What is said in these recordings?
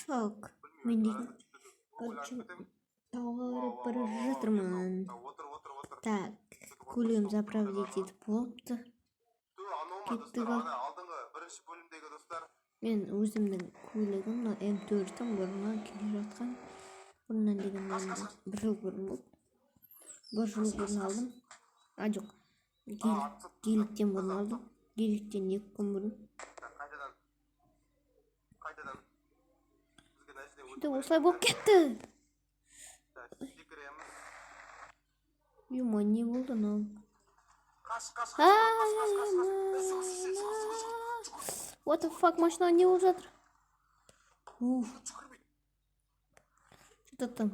Так, мен дейтін тауып бара жатырмын. Так, көлігім заправить етіп болыпты. Кеттік ал. Мен өзімнің көлігім М4-тің бұрыннан келе жатқан. Бұрыннан деген бір жыл бұрын болды. Бір жыл бұрын алдым. Жоқ, геликтен бұрын алдым. Геликтен 2 күн бұрын. Şimdi осылай болып кетті. Юма, не болды мынау? What the fuck, машина не болып жатыр? Что-то там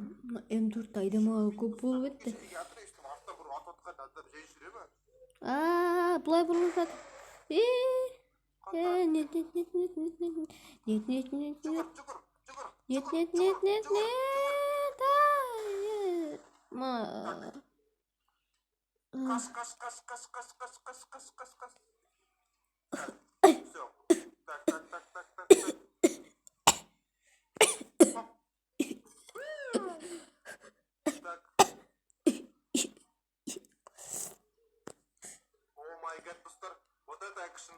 М4 айдамаға көп болып кетті. Бұлай бұрылып жатыр. Нет. Кас. Все. Так. О май гад, достар. Вот это экшен.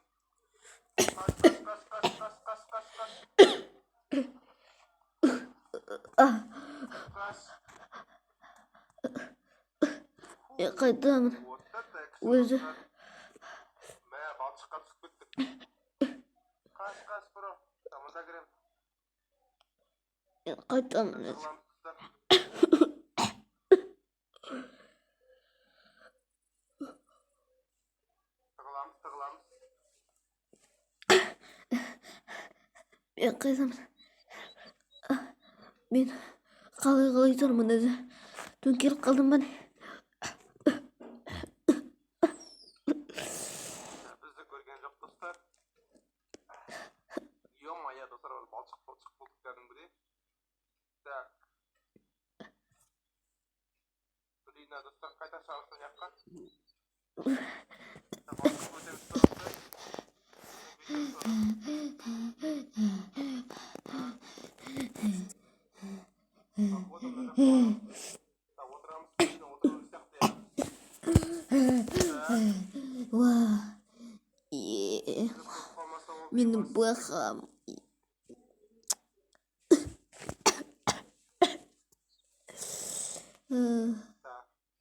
Кас. Қайтамын. Өзі. Мә, балшыққа түсіп кеттік. Қас, бро. Тамында кірем. Қайтамын. Тығыламыз. Мен қайтамын. Мен қалай тұрмын өзі. Төңкеріп қалдым ба не? Бізді көрген жоқ достар. Ё-моё, достар, балшық болдық кәдімгідей. Так. Блин, достар, қайта шағыстан яққа. Балшық өтеміз тұрықты. Менің бақам.